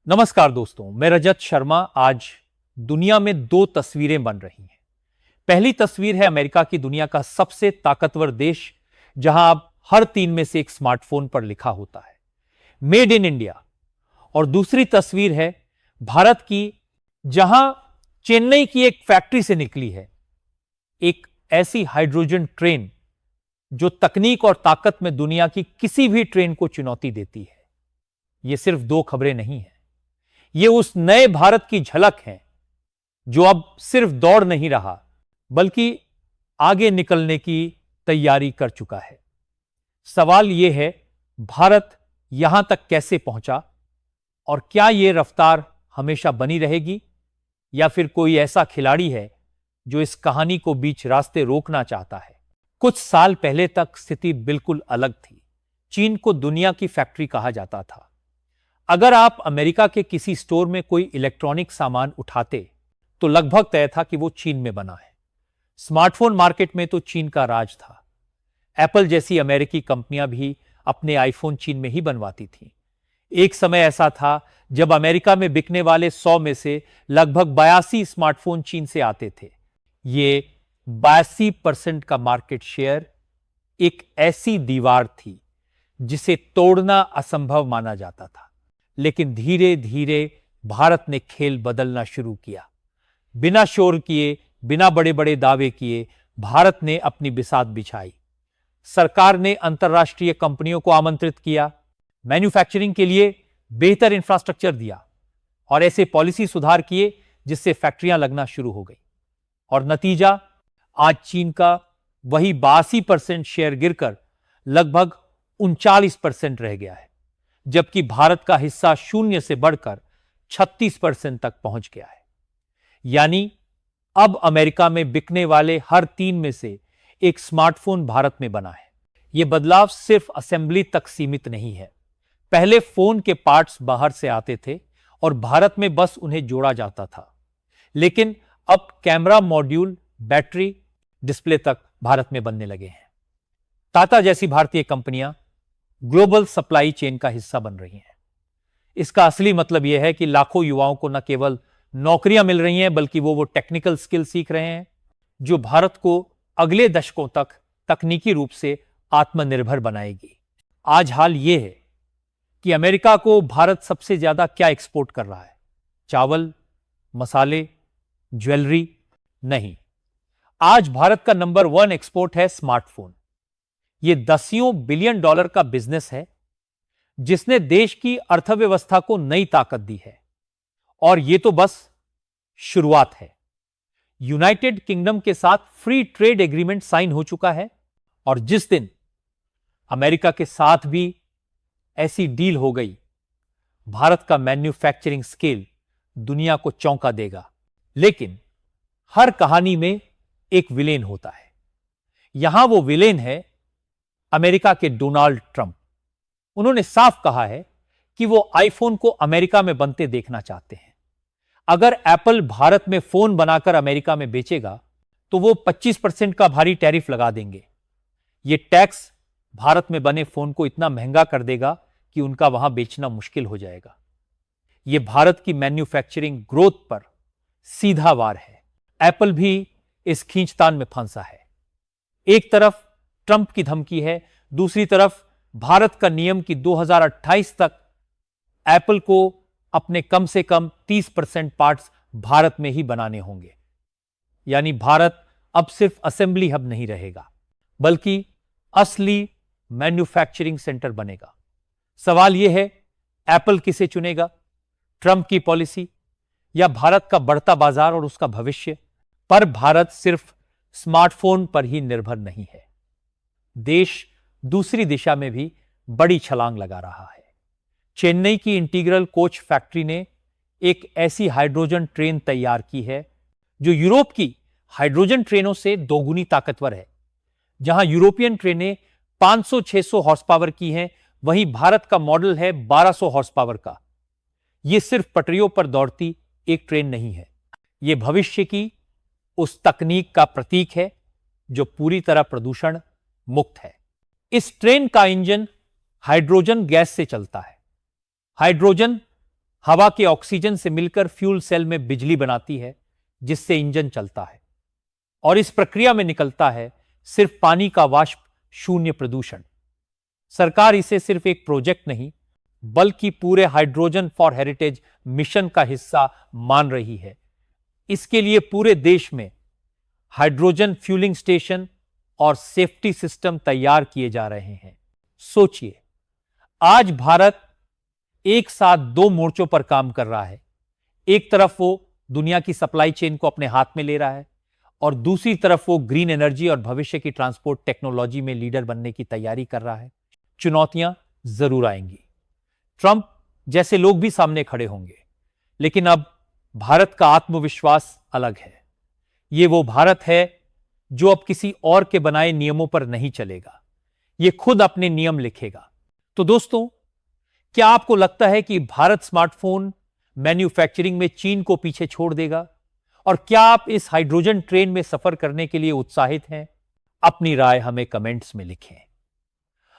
नमस्कार दोस्तों, मैं रजत शर्मा। आज दुनिया में दो तस्वीरें बन रही हैं। पहली तस्वीर है अमेरिका की दुनिया का सबसे ताकतवर देश, जहां अब हर 3 में से एक स्मार्टफोन पर लिखा होता है मेड इन इंडिया। और दूसरी तस्वीर है भारत की, जहां चेन्नई की एक फैक्ट्री से निकली है एक ऐसी हाइड्रोजन ट्रेन जो तकनीक और ताकत में दुनिया की किसी भी ट्रेन को चुनौती देती है। यह सिर्फ दो खबरें नहीं है, ये उस नए भारत की झलक है जो अब सिर्फ दौड़ नहीं रहा बल्कि आगे निकलने की तैयारी कर चुका है। सवाल यह है, भारत यहां तक कैसे पहुंचा और क्या यह रफ्तार हमेशा बनी रहेगी, या फिर कोई ऐसा खिलाड़ी है जो इस कहानी को बीच रास्ते रोकना चाहता है। कुछ साल पहले तक स्थिति बिल्कुल अलग थी। चीन को दुनिया की फैक्ट्री कहा जाता था। अगर आप अमेरिका के किसी स्टोर में कोई इलेक्ट्रॉनिक सामान उठाते तो लगभग तय था कि वो चीन में बना है। स्मार्टफोन मार्केट में तो चीन का राज था। एप्पल जैसी अमेरिकी कंपनियां भी अपने आईफोन चीन में ही बनवाती थीं। एक समय ऐसा था जब अमेरिका में बिकने वाले 100 में से लगभग 82 स्मार्टफोन चीन से आते थे। ये 82% का मार्केट शेयर एक ऐसी दीवार थी जिसे तोड़ना असंभव माना जाता था। लेकिन धीरे धीरे भारत ने खेल बदलना शुरू किया। बिना शोर किए, बिना बड़े बड़े दावे किए भारत ने अपनी बिसात बिछाई। सरकार ने अंतर्राष्ट्रीय कंपनियों को आमंत्रित किया, मैन्युफैक्चरिंग के लिए बेहतर इंफ्रास्ट्रक्चर दिया और ऐसे पॉलिसी सुधार किए जिससे फैक्ट्रियां लगना शुरू हो गई। और नतीजा, आज चीन का वही 82% शेयर गिरकर लगभग 39% रह गया है, जबकि भारत का हिस्सा 0 से बढ़कर 36% तक पहुंच गया है। यानी अब अमेरिका में बिकने वाले हर 3 में से एक स्मार्टफोन भारत में बना है। यह बदलाव सिर्फ असेंबली तक सीमित नहीं है। पहले फोन के पार्ट्स बाहर से आते थे और भारत में बस उन्हें जोड़ा जाता था, लेकिन अब कैमरा मॉड्यूल, बैटरी, डिस्प्ले तक भारत में बनने लगे हैं। टाटा जैसी भारतीय कंपनियां ग्लोबल सप्लाई चेन का हिस्सा बन रही हैं। इसका असली मतलब यह है कि लाखों युवाओं को न केवल नौकरियां मिल रही हैं, बल्कि वो टेक्निकल स्किल सीख रहे हैं जो भारत को अगले दशकों तक तकनीकी रूप से आत्मनिर्भर बनाएगी। आज हाल यह है कि अमेरिका को भारत सबसे ज्यादा क्या एक्सपोर्ट कर रहा है? चावल, मसाले, ज्वेलरी? नहीं, आज भारत का नंबर 1 एक्सपोर्ट है स्मार्टफोन। यह $10 बिलियन का बिजनेस है जिसने देश की अर्थव्यवस्था को नई ताकत दी है। और यह तो बस शुरुआत है। यूनाइटेड किंगडम के साथ फ्री ट्रेड एग्रीमेंट साइन हो चुका है और जिस दिन अमेरिका के साथ भी ऐसी डील हो गई, भारत का मैन्युफैक्चरिंग स्केल दुनिया को चौंका देगा। लेकिन हर कहानी में एक विलेन होता है। यहां वो विलेन है अमेरिका के डोनाल्ड ट्रंप। उन्होंने साफ कहा है कि वो आईफोन को अमेरिका में बनते देखना चाहते हैं। अगर एप्पल भारत में फोन बनाकर अमेरिका में बेचेगा तो वो 25% का भारी टैरिफ लगा देंगे। ये टैक्स भारत में बने फोन को इतना महंगा कर देगा कि उनका वहां बेचना मुश्किल हो जाएगा। यह भारत की मैन्युफैक्चरिंग ग्रोथ पर सीधा वार है। एप्पल भी इस खींचतान में फंसा है। एक तरफ ट्रंप की धमकी है, दूसरी तरफ भारत का नियम कि 2028 तक एप्पल को अपने कम से कम 30% पार्ट्स भारत में ही बनाने होंगे। यानी भारत अब सिर्फ असेंबली हब नहीं रहेगा, बल्कि असली मैन्युफैक्चरिंग सेंटर बनेगा। सवाल यह है, एप्पल किसे चुनेगा? ट्रंप की पॉलिसी या भारत का बढ़ता बाजार और उसका भविष्य? पर भारत सिर्फ स्मार्टफोन पर ही निर्भर नहीं है। देश दूसरी दिशा में भी बड़ी छलांग लगा रहा है। चेन्नई की इंटीग्रल कोच फैक्ट्री ने एक ऐसी हाइड्रोजन ट्रेन तैयार की है जो यूरोप की हाइड्रोजन ट्रेनों से दोगुनी ताकतवर है। जहां यूरोपियन ट्रेनें 500-600 हॉर्स पावर की हैं, वहीं भारत का मॉडल है 1200 हॉर्स पावर का। यह सिर्फ पटरियों पर दौड़ती एक ट्रेन नहीं है, यह भविष्य की उस तकनीक का प्रतीक है जो पूरी तरह प्रदूषण मुक्त है। इस ट्रेन का इंजन हाइड्रोजन गैस से चलता है। हाइड्रोजन हवा के ऑक्सीजन से मिलकर फ्यूल सेल में बिजली बनाती है, जिससे इंजन चलता है और इस प्रक्रिया में निकलता है सिर्फ पानी का वाष्प, शून्य प्रदूषण। सरकार इसे सिर्फ एक प्रोजेक्ट नहीं बल्कि पूरे हाइड्रोजन फॉर हेरिटेज मिशन का हिस्सा मान रही है। इसके लिए पूरे देश में हाइड्रोजन फ्यूलिंग स्टेशन और सेफ्टी सिस्टम तैयार किए जा रहे हैं। सोचिए, आज भारत एक साथ दो मोर्चों पर काम कर रहा है। एक तरफ वो दुनिया की सप्लाई चेन को अपने हाथ में ले रहा है और दूसरी तरफ वो ग्रीन एनर्जी और भविष्य की ट्रांसपोर्ट टेक्नोलॉजी में लीडर बनने की तैयारी कर रहा है। चुनौतियां जरूर आएंगी, ट्रंप जैसे लोग भी सामने खड़े होंगे, लेकिन अब भारत का आत्मविश्वास अलग है। ये वो भारत है जो अब किसी और के बनाए नियमों पर नहीं चलेगा, ये खुद अपने नियम लिखेगा। तो दोस्तों, क्या आपको लगता है कि भारत स्मार्टफोन मैन्युफैक्चरिंग में चीन को पीछे छोड़ देगा? और क्या आप इस हाइड्रोजन ट्रेन में सफर करने के लिए उत्साहित हैं? अपनी राय हमें कमेंट्स में लिखें।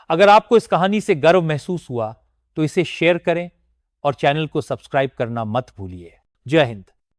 अगर आपको इस कहानी से गर्व महसूस हुआ तो इसे शेयर करें और चैनल को सब्सक्राइब करना मत भूलिए। जय हिंद।